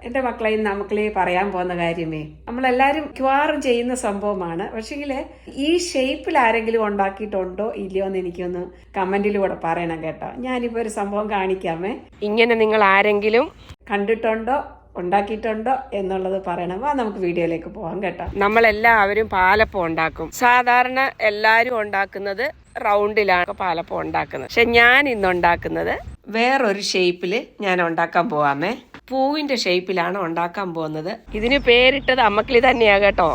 എന്റെ മക്കളെ ഇന്ന് നമുക്കളെ പറയാൻ പോകുന്ന കാര്യമേ നമ്മളെല്ലാരും മിക്കവാറും ചെയ്യുന്ന സംഭവമാണ്. പക്ഷെങ്കില് ഈ ഷേപ്പിൽ ആരെങ്കിലും ഉണ്ടാക്കിയിട്ടുണ്ടോ ഇല്ലയോ എന്ന് എനിക്കൊന്ന് കമന്റിലൂടെ പറയണം കേട്ടോ. ഞാനിപ്പോ ഒരു സംഭവം കാണിക്കാമേ. ഇങ്ങനെ നിങ്ങൾ ആരെങ്കിലും കണ്ടിട്ടുണ്ടോ ഉണ്ടാക്കിയിട്ടുണ്ടോ എന്നുള്ളത് പറയണം. വാ നമുക്ക് വീഡിയോയിലേക്ക് പോവാം കേട്ടോ. നമ്മളെല്ലാവരും പാലപ്പം ഉണ്ടാക്കും. സാധാരണ എല്ലാരും ഉണ്ടാക്കുന്നത് റൗണ്ടിലാണ് പാലപ്പം ഉണ്ടാക്കുന്നത്. പക്ഷെ ഞാൻ ഇന്ന് ഉണ്ടാക്കുന്നത് വേറൊരു ഷേപ്പില് ഞാൻ ഉണ്ടാക്കാൻ പോവാമേ. പൂവിന്റെ ഷേപ്പിലാണ് ഉണ്ടാക്കാൻ പോകുന്നത്. ഇതിന് പേരിട്ടത് അമ്മക്കിളി തന്നെയാ കേട്ടോ.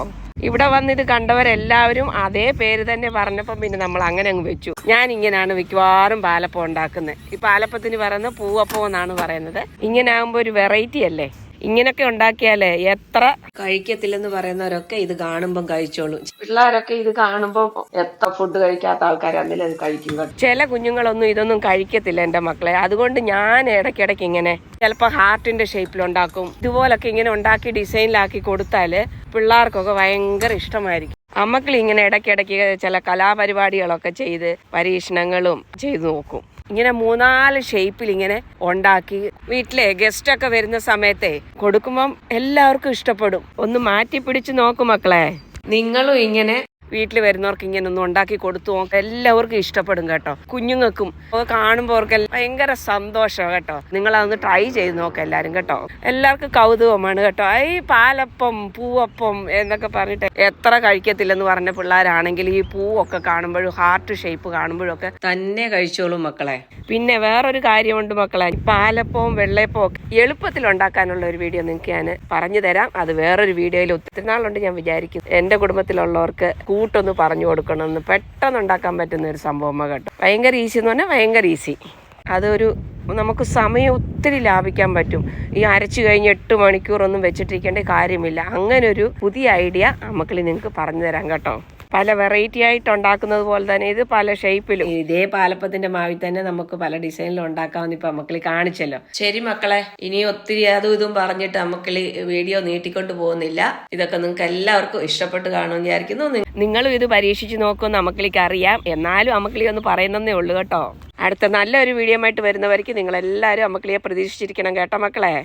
ഇവിടെ വന്നിത് കണ്ടവരെല്ലാവരും അതേ പേര് തന്നെ പറഞ്ഞപ്പം പിന്നെ നമ്മൾ അങ്ങനെ അങ്ങ് വെച്ചു. ഞാൻ ഇങ്ങനെയാണ് മിക്കവാറും പാലപ്പം ഉണ്ടാക്കുന്നത്. ഈ പാലപ്പത്തിന് പറയുന്നത് പൂവപ്പം എന്നാണ് പറയുന്നത്. ഇങ്ങനെ ആകുമ്പോ ഒരു വെറൈറ്റി അല്ലേ. ഇങ്ങനൊക്കെ ഉണ്ടാക്കിയാലേ എത്ര കഴിക്കത്തില്ലെന്ന് പറയുന്നവരൊക്കെ ഇത് കാണുമ്പം കഴിച്ചോളൂ. പിള്ളേരൊക്കെ ഇത് കാണുമ്പോൾ എത്ര ഫുഡ് കഴിക്കാത്ത ആൾക്കാരാണെങ്കിലും അത് കഴിക്കും. ചില കുഞ്ഞുങ്ങളൊന്നും ഇതൊന്നും കഴിക്കത്തില്ല എന്റെ മക്കളെ. അതുകൊണ്ട് ഞാൻ ഇടയ്ക്കിടയ്ക്ക് ഇങ്ങനെ ചിലപ്പോൾ ഹാർട്ടിന്റെ ഷേപ്പിലുണ്ടാക്കും. ഇതുപോലൊക്കെ ഇങ്ങനെ ഉണ്ടാക്കി ഡിസൈനിലാക്കി കൊടുത്താല് പിള്ളേർക്കൊക്കെ ഭയങ്കര ഇഷ്ടമായിരിക്കും. അമ്മക്കൾ ഇങ്ങനെ ഇടയ്ക്കിടയ്ക്ക് ചില കലാപരിപാടികളൊക്കെ ചെയ്ത് പരീക്ഷണങ്ങളും ചെയ്തു നോക്കും. ഇങ്ങനെ 3-4 ഷേപ്പിൽ ഇങ്ങനെ ഉണ്ടാക്കി വീട്ടിലെ ഗസ്റ്റ് ഒക്കെ വരുന്ന സമയത്തെ കൊടുക്കുമ്പം എല്ലാവർക്കും ഇഷ്ടപ്പെടും. ഒന്ന് മാറ്റി പിടിച്ച് നോക്കും മക്കളെ. നിങ്ങളും ഇങ്ങനെ വീട്ടിൽ വരുന്നവർക്ക് ഇങ്ങനെ ഒന്ന് ഉണ്ടാക്കി കൊടുത്തു നോക്കാം. എല്ലാവർക്കും ഇഷ്ടപ്പെടും കേട്ടോ. കുഞ്ഞുങ്ങൾക്കും കാണുമ്പോൾ അവർക്ക് ഭയങ്കര സന്തോഷം കേട്ടോ. നിങ്ങളതൊന്ന് ട്രൈ ചെയ്ത് നോക്കാം എല്ലാരും കേട്ടോ. എല്ലാവർക്കും കൗതുകമാണ് കേട്ടോ. ഈ പാലപ്പം പൂവപ്പം എന്നൊക്കെ പറഞ്ഞിട്ട് എത്ര കഴിക്കത്തില്ലെന്ന് പറഞ്ഞ പിള്ളേരാണെങ്കിൽ ഈ പൂവൊക്കെ കാണുമ്പോഴും ഹാർട്ട് ഷേപ്പ് കാണുമ്പോഴും ഒക്കെ തന്നെ കഴിച്ചോളും മക്കളെ. പിന്നെ വേറൊരു കാര്യമുണ്ട് മക്കളെ. പാലപ്പവും വെള്ളയപ്പവും ഒക്കെ എളുപ്പത്തിൽ ഉണ്ടാക്കാനുള്ള ഒരു വീഡിയോ നിങ്ങൾക്ക് ഞാൻ പറഞ്ഞു തരാം. അത് വേറൊരു വീഡിയോയിൽ ഒത്തിരി നാളുണ്ട് ഞാൻ വിചാരിക്കുന്നു. എന്റെ കുടുംബത്തിലുള്ളവർക്ക് കൂട്ടൊന്ന് പറഞ്ഞു കൊടുക്കണമെന്ന്. പെട്ടെന്ന് ഉണ്ടാക്കാൻ പറ്റുന്ന ഒരു സംഭവമാണ് കേട്ടോ. ഭയങ്കര ഈസി എന്ന് പറഞ്ഞാൽ ഭയങ്കര ഈസി. അതൊരു നമുക്ക് സമയം ഒത്തിരി ലാഭിക്കാൻ പറ്റും. ഈ അരച്ചു കഴിഞ്ഞ് 8 മണിക്കൂറൊന്നും വെച്ചിട്ടിരിക്കേണ്ട കാര്യമില്ല. അങ്ങനെ ഒരു പുതിയ ഐഡിയ മക്കളി നിങ്ങൾക്ക് പറഞ്ഞു തരാം കേട്ടോ. പല വെറൈറ്റി ആയിട്ട് ഉണ്ടാക്കുന്നത് പോലെ തന്നെ ഇത് പല ഷേപ്പിലും ഇതേ പാലപ്പത്തിന്റെ മാവിൽ തന്നെ നമുക്ക് പല ഡിസൈനിലും ഉണ്ടാക്കാമെന്ന് ഇപ്പൊ മക്കളി കാണിച്ചല്ലോ. ശരി മക്കളെ, ഇനി ഒത്തിരി അതും ഇതും പറഞ്ഞിട്ട് മക്കളി വീഡിയോ നീട്ടിക്കൊണ്ട് പോകുന്നില്ല. ഇതൊക്കെ നിങ്ങൾക്ക് എല്ലാവർക്കും ഇഷ്ടപ്പെട്ട് കാണുമെന്ന് വിചാരിക്കുന്നു. നിങ്ങളും ഇത് പരീക്ഷിച്ച് നോക്കുമെന്ന് അമ്മക്കിളിക്ക് അറിയാം. എന്നാലും അമ്മക്കിളി ഒന്ന് പറയുന്നതേ ഉള്ളൂ കേട്ടോ. അടുത്ത നല്ലൊരു വീഡിയോ ആയിട്ട് വരുന്നവർക്ക് നിങ്ങളെല്ലാവരും അമ്മക്കിളിയെ പ്രതീക്ഷിച്ചിരിക്കണം കേട്ടോ മക്കളെ.